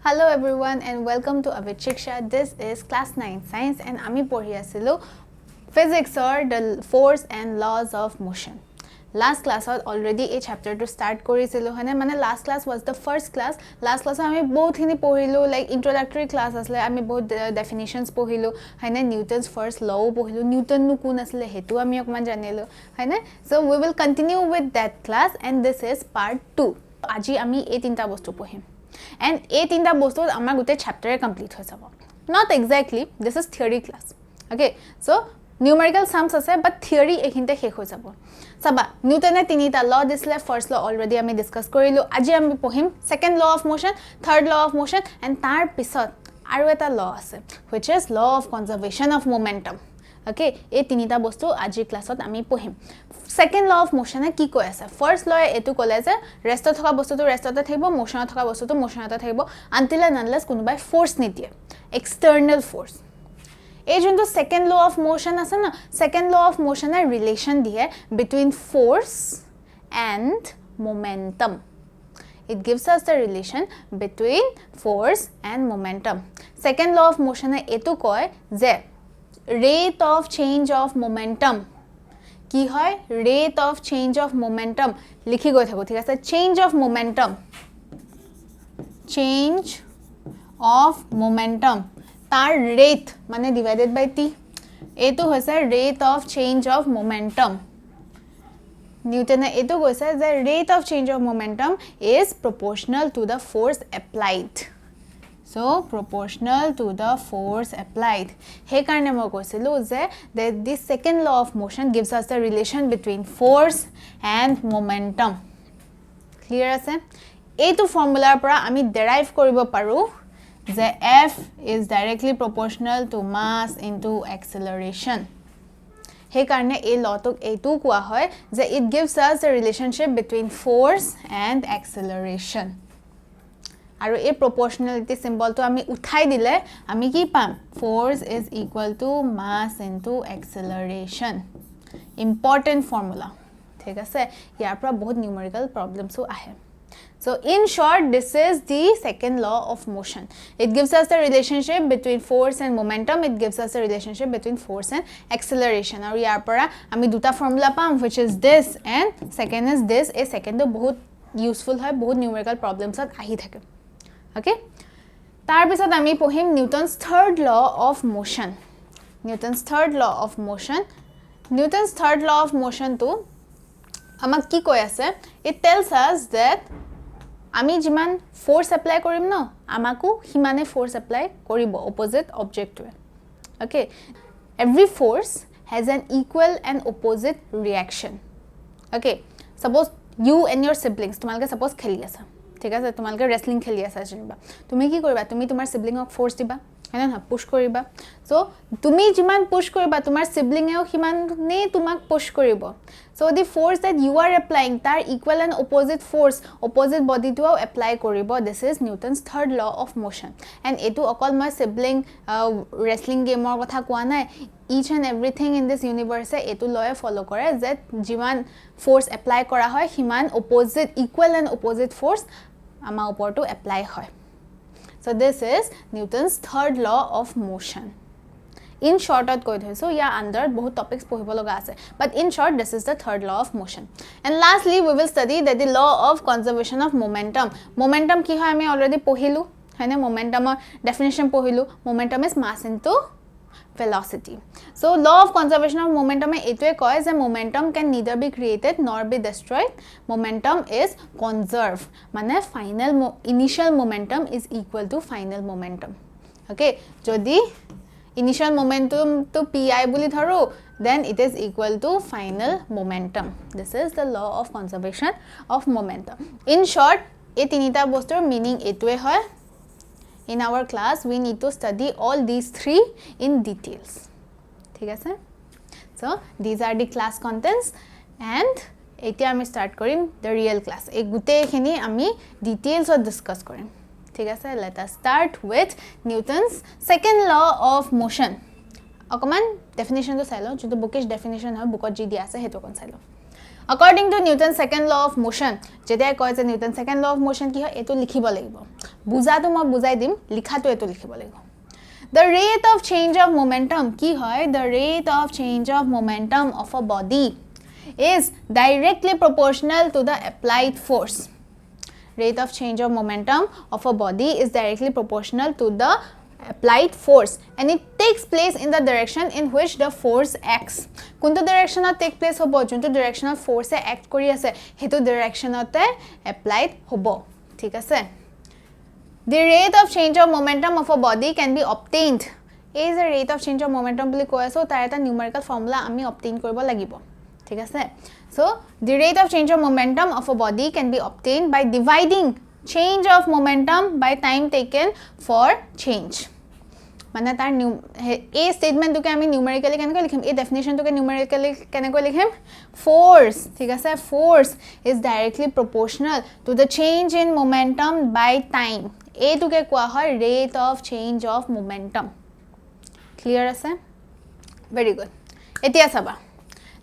Hello everyone and welcome to Avid Shiksha. This is class 9 science and ami porhi asilo physics or the force and laws of motion. Last class already a chapter to start korisilo hane mane last class was the first class. Last class ami both hini pohilo like introductory class asle ami both definitions pohilo hane Newton's first law pohilo Newton nu kun asle hetu ami okman janilo hane. So we will continue with that class and this is part 2. Aji ami e tinta bostu pohim. And a tinta bostu amar gute chapter complete hoy jabo. Not exactly, this is theory class. Okay, so numerical sums ase but theory ekhinte shekh hoy jabo. Saba Newton e tinita law disle first law already ami discuss korilu. Aji ami pohim second law of motion, third law of motion and tar pisot aru eta law ase which is law of conservation of momentum. Okay, এই তিনিটা বস্তু আজি ক্লাসত আমি পঢ়িম second law of motion কি কয় আছে ফার্স্ট ল এটু কলে যে ৰেষ্ট থকা বস্তুটো ৰেষ্টতে থাকিব মোশন থকা বস্তুটো মোশনতে থাকিব আনটিল এন্ড আনলেস কোনোবাই ফোর্স নিদিয়ে এক্সটার্নাল ফোর্স এই যোনটো সেকেন্ড ল অফ মোশন আছে না সেকেন্ড ল অফ মোশনৰ ৰিলেশন দিয়ে between force and momentum It gives us the relation between force and momentum. Second law of motion etu কয় যে rate of change of momentum কি হয় rate of change of momentum লিখি গৈ থাকো ঠিক আছে change of momentum তাৰ rate মানে divided by t এটো হৈছে rate of change of momentum Newton eto কৈছে যে rate of change of momentum is proportional to the force applied So, proportional to the force applied. He karne moi koisilu je that this second law of motion gives us the relation between force and momentum. Clear ase? Etu formula pora ami derive koribo paru je F is directly proportional to mass into acceleration. He karne a law tok etu koa hoy je it gives us the relationship between force and acceleration. আৰু এই proportionality symbol তো আমি উঠাই দিলে আমি কি পাম force is equal to mass into acceleration important formula ঠিক আছে ইয়াৰ পৰা বহুত numerical problems আহে So in short this is the second law of motion it gives us the relationship between force and momentum it gives us the relationship between force and acceleration আৰু ইয়াৰ পৰা আমি দুটা formula পাম which is this and second is this a second তো বহুত useful হয় বহুত numerical problems আহি থাকে Okay? তাৰ পিছত আমি পঢ়িম Newton's third law of motion. Newton's third law of motion. Newton's third law of motion to আমাক কি কৈ আছে? It tells us that আমি যিমান force apply কৰিম ন আমাকো হিমানে force apply কৰিব opposite object to. Okay? Every force has an equal and opposite reaction. Okay? Suppose you and your siblings তোমালোকে suppose খেলি আছা ঠিক আছে তোমালকে রেসলিং খেলি আছে যেনিবা তুমি কি কৰিবা তুমি তোমাৰ সিবলিংক ফোৰ্স দিবা হয়না না পুশ কৰিবা সো তুমি যিমান পুশ কৰিবা তোমাৰ সিবলিংেও হিমানে তোমাক পুশ কৰিব so the force that you are applying তাৰ equal and opposite force opposite body to apply কৰিব this is Newton's third law of motion and এটো অকল মই সিবলিং ৰেসলিং গেমৰ কথা কোৱা নাই each and everything in this universe etu law follow kore that jiman force apply kora hoy himan opposite equal and opposite force ama upor to apply hoy so this is Newton's third law of motion in short at koi thoiso ya under bahut topics pohibo loga ase but in short this is the third law of motion and lastly we will study that the law of conservation of momentum ki hoy ami already pohilu haina momentum definition pohilu momentum is mass into velocity so law of conservation of momentum etue koy je momentum can neither be created nor be destroyed momentum is conserved mane final initial momentum is equal to final momentum okay jodi initial momentum to pi boli dharu then it is equal to final momentum this is the law of conservation of momentum in short e tinita bostur meaning etue hoy In our class, we need to study all these three in details. ঠিক আছে? So, these are the class contents and এতিয়া আমি start কৰিম the real class. এই গুটেইখিনি আমি details discuss কৰিম. ঠিক আছে? Let us start with Newton's second law of motion. অকমান definition তো চাই লওঁ, যোনটো bookish definition হয়, bookত যি দিয়া আছে হেতু কোন চাই লওঁ. According to Newton's second law of motion, যেতিয়া কয় যে Newton's second law of motion কি হয় এটো লিখিব লাগিব বুজাটো মই বুজাই দিম লিখাটো এটো লিখিব লাগিব The rate of change of momentum কি হয় the rate of change of momentum of a body is directly proportional to the applied force rate of change of momentum of a body is directly proportional to the applied force and it takes place in the direction in which the force acts কোনটো directionত take place হ'ব যোনটো directionত force act কৰি আছে হেতু directionতে applied হ'ব ঠিক আছে The rate of change of momentum of a body can be obtained is the rate of change of momentum বুলি কৈ আছো তাৰ এটা numerical formula আমি obtain কৰিব লাগিব ঠিক আছে so the rate of change of momentum of a body can be obtained by dividing change of momentum by time taken for change মানে তাৰ এই স্টেটমেন্টটোকে আমি নিউমেৰিক্যালি কেনেকৈ লিখিম এই ডেফিনিশনটোকে নিউমেৰিক্যালি কেনেকৈ লিখিম ফোৰ্স ঠিক আছে force is directly proportional to the change in momentum by time এইটোকে কোৱা হয় rate of change of momentum clear আছে ভেৰি গুড এতিয়া চাবা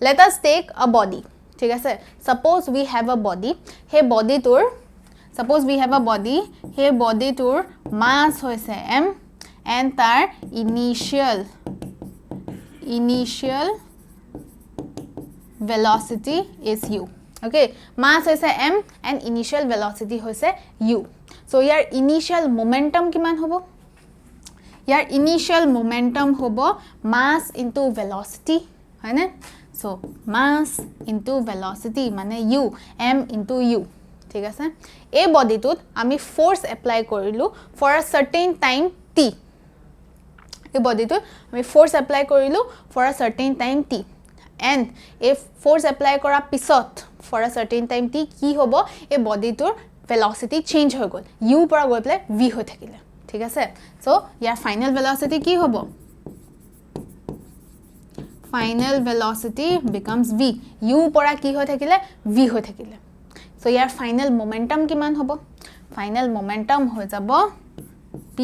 let us take a body ঠিক আছে suppose we have a body হে বডিটোৰ suppose we have a body হে বডিটোৰ মাস হৈছে m and tar initial velocity is u okay mass hoise m and initial velocity hoise u so your initial momentum kiman hobo your initial momentum hobo mass into velocity haine so mass into velocity mane u m into u ঠিক আছে এই বডিটোত আমি force apply কৰিলো for a certain time t এই বডিটো আমি force apply কৰিলো for a certain time t and if force apply কৰা পিছত for a certain time t কি হ'ব এই বডিটোৰ velocity change হৈ গল u পৰা গৈ প্লে v হৈ থাকিলে ঠিক আছে so ইয়াৰ final velocity কি হ'ব final velocity becomes v u পৰা কি হৈ থাকিলে v হৈ থাকিলে so ইয়াৰ final momentum কিমান হ'ব final momentum হৈ যাব p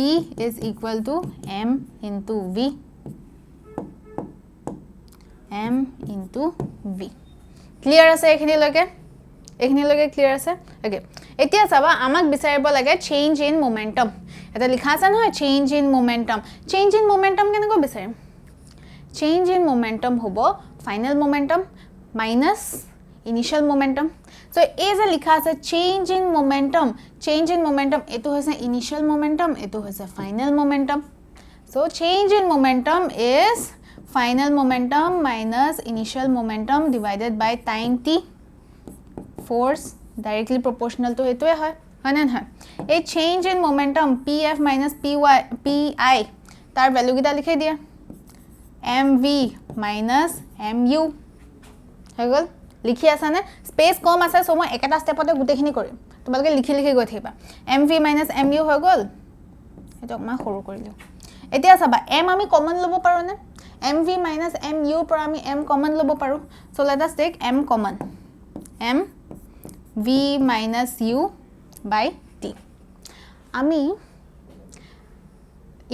is equal to m into v m into v clear আছে এখিনি লগে clear আছে okay এতিয়া চাবা আমাক বিচাৰিব লাগে change in momentum এটা লিখা আছে নহয় change in momentum কেনেকৈ বিচাৰিম change in momentum হ'ব final momentum minus initial momentum so is a likha ase change in momentum etu hoise initial momentum etu hoise final momentum so change in momentum is final momentum minus initial momentum divided by time t force directly proportional to etu hoy na hoy a change in momentum pf minus pi tar value gita likhai dia mv minus mu হগল লিখি আছে না space কম আছে so মই একটা স্টেপতে গুটেখিনি কৰিম তোমালকে লিখি গৈ থাকিবা mv minus mu হৈ গল এটো মই সৰু কৰিলো এতিয়া চাবা m আমি কমন লব পাৰো না mv minus mu পৰা আমি m কমন লব পাৰো so let us take m common m v minus u by t আমি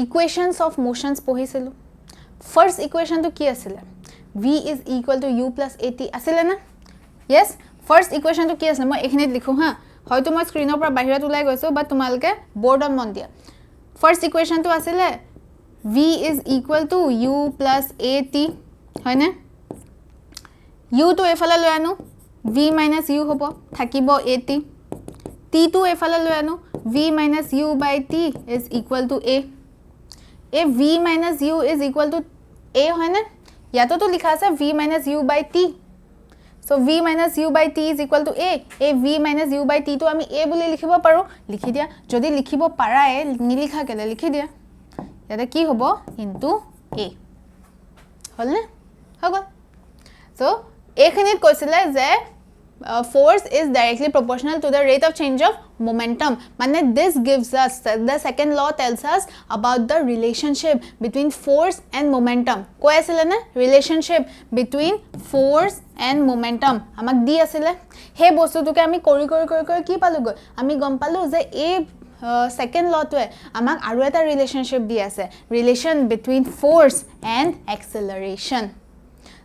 ইকুয়েশনস অফ মোশনস পঢ়িছিলো ফার্স্ট ইকুয়েশন তো কি আছিল v is equal to u plus at আসলে না yes first equation to কি আছে মই এখিনিত লিখো হা হয়তো মই স্ক্ৰিনৰ পৰা বাহিৰত ওলাই গৈছো বাট তোমালকে বোৰ্ডত মন দিয়া first equation to আসলে v is equal to u plus at হয় না u to এফালে লৈ আনো v minus u হ'ব থাকিব at t to এফালে লৈ আনো v minus u by t is equal to a if v minus u is equal to a হয় না ইয়াতো তো লিখা আছে v minus u by t so v minus u by t is equal to a v minus u by t তো আমি a বুলি লিখিব পাৰো লিখি দিয়া যদি লিখিব পাৰায় নিলিখা কেলে লিখি দিয়া ইয়াতে কি হ'ব ইনটু a হল না হগল so এখিনিত কৈছিলে যে force is directly proportional to the rate of change of momentum মানে this gives us the second law tells us about the relationship between force and momentum কই আছিল না relationship between force and momentum আমাক দি আছিল হে বস্তুটোকে আমি কৰি কি পালো গৈ আমি গম পালো যে এই second law to আমাক আৰু এটা relationship দি আছে relation between force and acceleration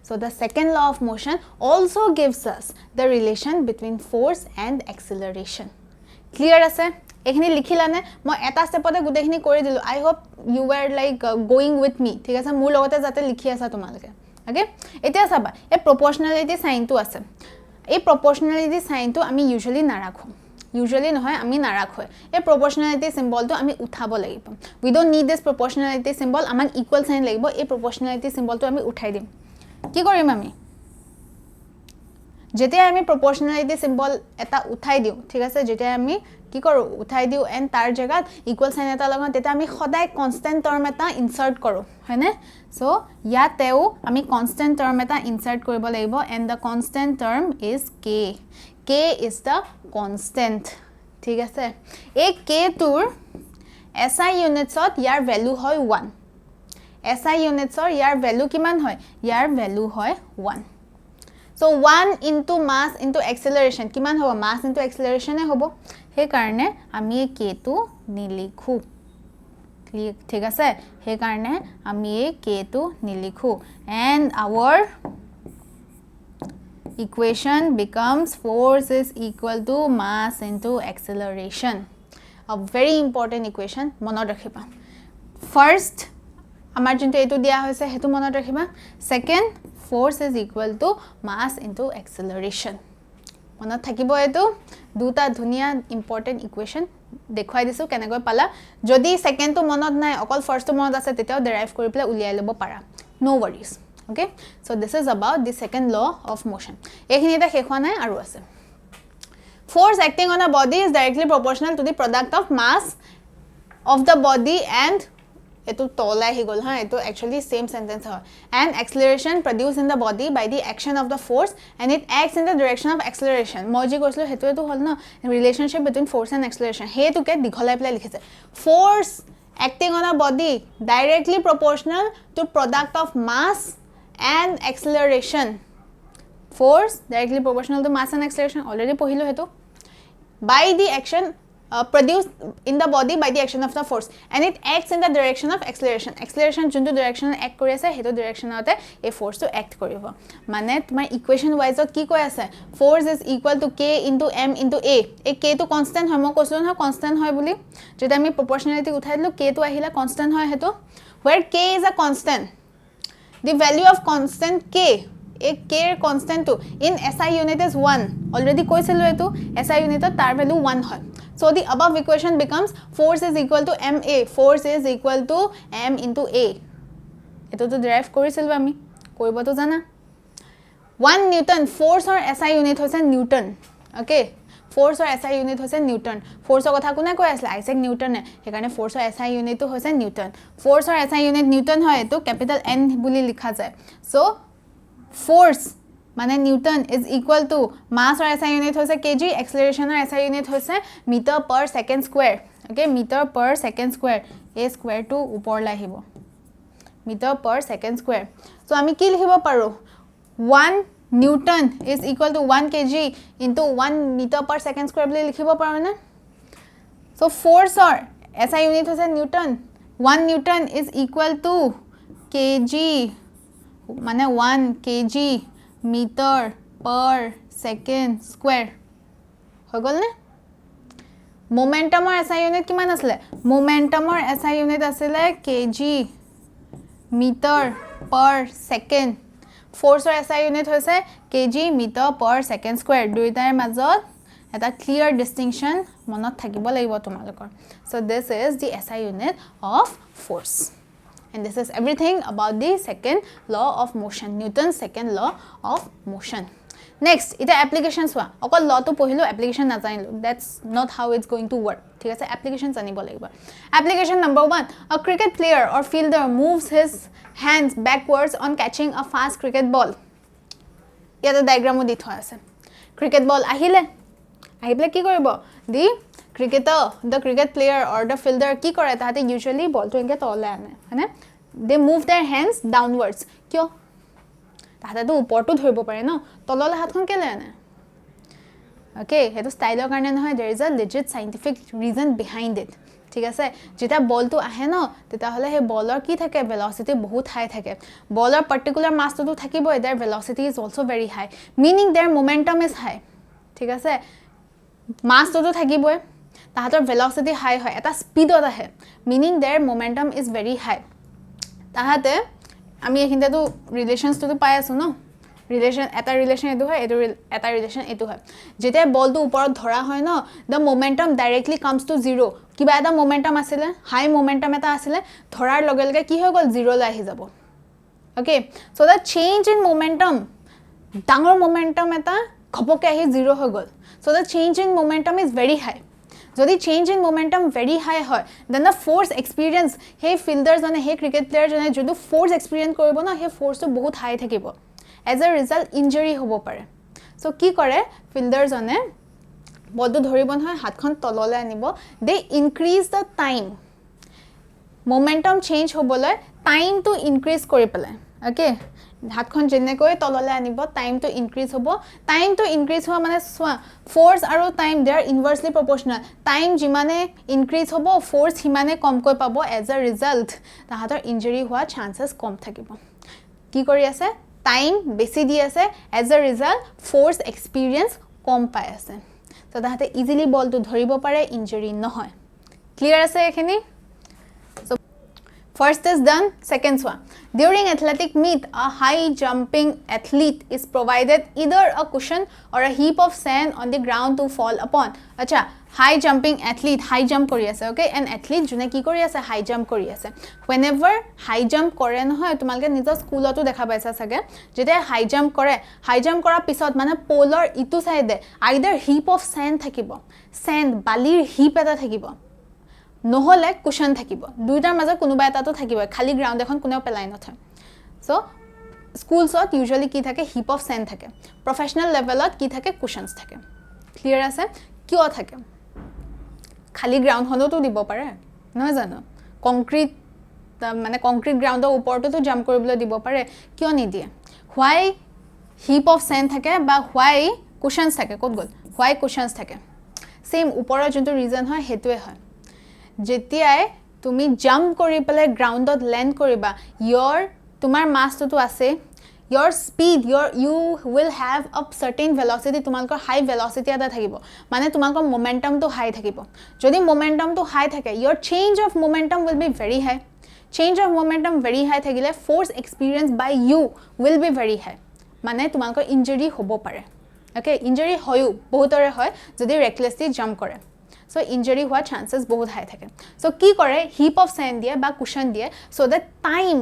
So the second law of motion also gives us the relation between force and acceleration. Clear আছে এখিনি লিখিলানে মই এটা স্টেপতে গুটেখিনি কৰি দিলো I hope you were like going with me ঠিক আছে মোৰ লগতে যাতে লিখি আছা তোমালকে ওকে এতিয়া চাবা এই proportionality sign টো আছে এই proportionality sign টো আমি usually না রাখো usually নহয় আমি না রাখো এই proportionality symbol টো আমি উঠাব লাগিব we don't need this proportionality symbol আমাক equal sign লাগিব এই proportionality symbol টো আমি উঠাই দিম কি কৰিম আমি যেতিয়া আমি proportionality symbol এটা উঠাই দিও ঠিক আছে যেতিয়া আমি কি কৰো উঠাই দিও এন্ড তাৰ জায়গাত equal sign এটা লগাও তেতা আমি সদায় constant term এটা insert কৰো হয়নে সো ইয়াতেও আমি constant term এটা insert কৰিব লাগিব and the constant term is k k is the constant ঠিক আছে এই k tour SI units ত ইয়াৰ value হয় 1 SI units or year value কিমান হয় ইয়াৰ value হয় 1 so 1 into mass into acceleration কিমান হ'ব mass into acceleration এ হ'ব হে কাৰণে আমি এই k টো নিলিখু ক্লিয়াৰ ঠিক আছে হে কাৰণে আমি এই k টো নিলিখু and our equation becomes force is equal to mass into acceleration a very important equation মনত ৰাখিবা first আমাৰ যোনটো এটো দিয়া হৈছে হেতু মনত ৰাখিবা second force is equal to mass into acceleration মনত থাকিব এটো দুটা ধুনিয়া important equation দেখুৱাই দিছো কেনেকৈ পালা যদি second টো মনত নাই অকল first টো মনত আছে তেতিয়াও derive কৰি পেলাই উলিয়াই লব পাৰা no worries okay so this is about the second law of motion এখিনিতে শেখোৱা নাই আৰু আছে force acting on a body is directly proportional to the product of mass of the body and eto tola hi gol ha eto actually same sentence hai and acceleration produced in the body by the action of the force and it acts in the direction of acceleration moji koislo hetu eto hol na relationship between force and acceleration he to ke dikholai pla likhise force acting on a body directly proportional to product of mass and acceleration force directly proportional to mass and acceleration already pohilo hetu by the action produced in the body by the action of the force and it acts in the direction of acceleration juntu direction act kori ase hetu direction ate a force to act koribo mane tumar equation wise ot ki koi ase force is equal to k into m into a e k to constant hoy mo koslo na constant hoy boli jeta ami proportionality uthai dilu k to ahila constant hoy hetu where k is a constant the value of constant k a k constant to in SI unit is 1 already koiselo etu SI unit tar value 1 hoy so the above equation becomes force is equal to ma force is equal to m into a eto to derive koriselo ami koribo to jana 1 newton force or SI unit hoise newton okay force or SI unit hoise newton force or kotha kone koi asle Isaac Newton ne hekarne force or SI unit to hoise newton force or SI unit newton hoy to capital N buli likha jay so force মানে Newton is equal to mass or SI unit হৈছে kg acceleration or SI unit হৈছে meter per second square okay meter per second square a square to উপৰ লাহিব meter per second square so আমি কি লিখিব পাৰো 1 newton is equal to 1 kg into 1 meter per second square বুলি লিখিব পাৰো না so force or SI unit হৈছে newton 1 newton is equal to kg মানে 1 kg meter per second square হৈ গল নে momentum or SI unit কিমান আসলে momentum or SI unit আসলে kg meter per second force or SI unit হৈছে kg meter per second square দুইটাৰ মাজত এটা clear distinction মনত থাকিব লাগিব তোমালোকৰ so this is the SI unit of force and this is everything about the second law of motion Newton's second law of motion next ita applications wa okol law to pohilo application na janilo that's not how it's going to work thik ase application janibo lagibo application number 1 a cricket player or fielder moves his hands backwards on catching a fast cricket ball yata diagram o di thwa ase cricket ball ahile ahibele ki koribo the cricketer the cricket player or the fielder ki kore tahate usually ball to enke tole ane hane they move their hands downwards kyo tahate to upor to dhoribo pare no tolole hathon kele ane okay hetu style karone nohoy there is a legit scientific reason behind it ঠিক আছে যেটা বলটো আহে ন তেতা হলে হে বলৰ কি থাকে ভেলোসিটি বহুত হাই থাকে বলৰ পাৰ্টিকুলাৰ মাছটো থাকিব there velocity is also very high meaning there momentum is high ঠিক আছে মাছটো থাকিবই তাহাতৰ ভেলোসিটি হাই হয় এটা স্পিডত আহে meaning there momentum is very high তাহাতে আমি এখিনতেটো ৰিলেশনছটো পাই আছো ন ৰিলেশন এটা ৰিলেশন এটো হয় এটো এটা ৰিলেশন এটো হয় যেতে বলটো ওপৰত ধৰা হয় ন the momentum directly comes to zero কিবা এটা মোমেন্টাম আছিল হাই মোমেন্টাম এটা আছিল ধৰাৰ লগে লগে কি হৈ গল জিৰো লাই আহি যাব okay so the change in momentum ডাঙৰ মোমেন্টাম এটা খপকে আহি জিৰো হৈ গল so the change in momentum is very high যদি change in momentum very high হয় then the force experience hey fielders and hey cricket players jane jodu force experience koribo na he force to bahut high thakibo as a result injury hobo pare so ki kore fielders ane বলটো ধৰিব নহয় হাতখন তললৈ আনিব they increase the time momentum change হ'বলৈ time to increase কৰি পেলে okay হাতখন যেনেকৈ তললৈ আনিব time to increase হ'ব time to increase হোৱা মানে force আৰু time they are inversely proportional time যিমানে increase হ'ব force হিমানে কমকৈ পাব as a result তাহাতৰ injury হোৱা chances কম থাকিব কি কৰি আছে time বেছি দি আছে as a result force experience কম পাই আছে so তাহাতে easily ball to ধৰিব পাৰে injury নহয় clear আছে এখিনি so first is done second one during athletic meet a high jumping athlete is provided either a cushion or a heap of sand on the ground to fall upon acha high jumping athlete high jump kori ase okay an athlete june ki kori ase high jump kori ase whenever high jump kore nohoy tumalke nijor school otu dekha paisa sage jete high jump kora pisot mane polar itu side either heap of sand thakibo sand balir heap eta thakibo নহলে cushion থাকিব দুইটাৰ মাজত কোনোবা এটা তো থাকিব খালি ground এখন কোনেও পেলাই নথয় সো স্কুলছত ইউজুয়ালি কি থাকে হিপ অফ সেন্ড থাকে প্রফেশনাল লেভেলত কি থাকে কুশনস থাকে ক্লিয়ার আছে কিয় থাকে খালি গ্ৰাউন্ড হনতো দিব পাৰে নহয় জানো কংক্ৰিট মানে কংক্ৰিট গ্ৰাউন্ডৰ ওপৰতো জাম্প কৰিবলৈ দিব পাৰে কিয় নিদিয়ে হোৱাই হিপ অফ সেন্ড থাকে বা হোৱাই কুশনস থাকে কত গল হোৱাই কুশনস থাকে সেম ওপৰৰ যোনটো ৰিজন হয় হেতুৱে হয় যেতিয়াই তুমি জাম্প কৰি পেলে গ্ৰাউন্ডত ল্যান্ড কৰিবা your তোমাৰ মাছটো আছে your speed you will have a certain velocity তোমালকৰ high velocity এটা থাকিব মানে তোমালকৰ momentum to high থাকিব যদি momentum to high থাকে your change of momentum will be very high change of momentum very high থাকিলে force experience by you will be very high মানে তোমালকৰ injury হ'ব পাৰে okay injury হয়ও বহুতৰে হয় যদি recklessly jump কৰে so injury হোৱা chances বহুত high থাকে so কি কৰে heap of sand দিয়ে বা cushion দিয়ে so that time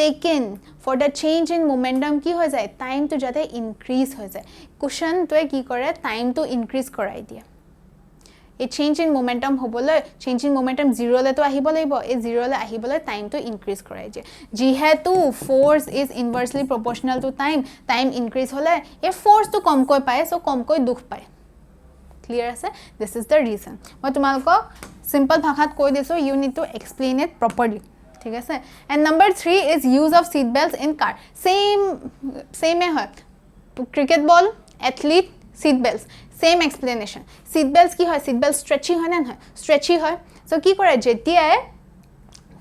taken for the change in momentum কি হৈ যায় time to যাতে increase হৈ যায় cushion তোয়ে কি কৰে time to increase কৰাই দিয়ে এই change in momentum হ'বলৈ change in momentum 0 লে তো আহিব লাগিব এই 0 লে আহিবলৈ time to increase কৰাই দিয়ে যিহেতু force is inversely proportional to time increase হলে এই force তো কমকৈ পায় so কমকৈ দুখ পায় clear আছে this is the reason মই তোমালক simple ভাষাত কৈ দিছো you need to explain it properly ঠিক আছে and number 3 is use of seat belts in car same হয় cricket ball athlete seat belts same explanation seat belts কি হয় seat belts stretchy হয় না নহয় stretchy হয় so কি কৰে যেতিয়াই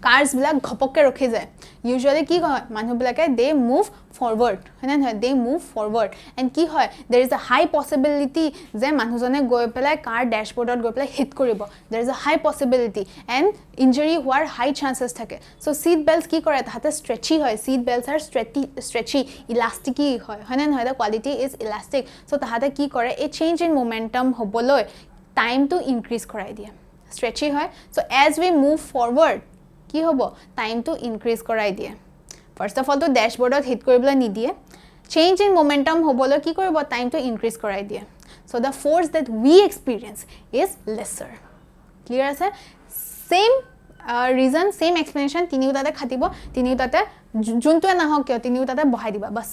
cars বিলাক ঘপককে ৰখি যায় usually কি হয় মানুহ বিলাকে they move forward হয় না নহয় they move forward and কি হয় there is a high possibility যে মানুহজনে গৈ পেলাই car dashboardত গৈ পেলাই hit কৰিব there is a high possibility and injury হোৱাৰ high chances থাকে so seat belts কি কৰে তাতে stretchy হয় seat belts are stretchy elastic হয় না নহয় the quality is elastic so তাহাতে কি কৰে a change in momentum হ'বলৈ time to increase কৰাই দিয়ে stretchy হয় so as we move forward কি হ'ব time to increase কৰাই দিয়ে first of all to dashboardত hit কৰিবলৈ নিদিয়ে change in momentum হ'বলৈ কি কৰিব time to increase কৰাই দিয়ে so the force that we experience is lesser clear আছে same reason same explanation তিনিওটাতে খাটিব তিনিওটাতে যোনটোৱে নাহক কিয় তিনিওটাতে বহাই দিবা বাস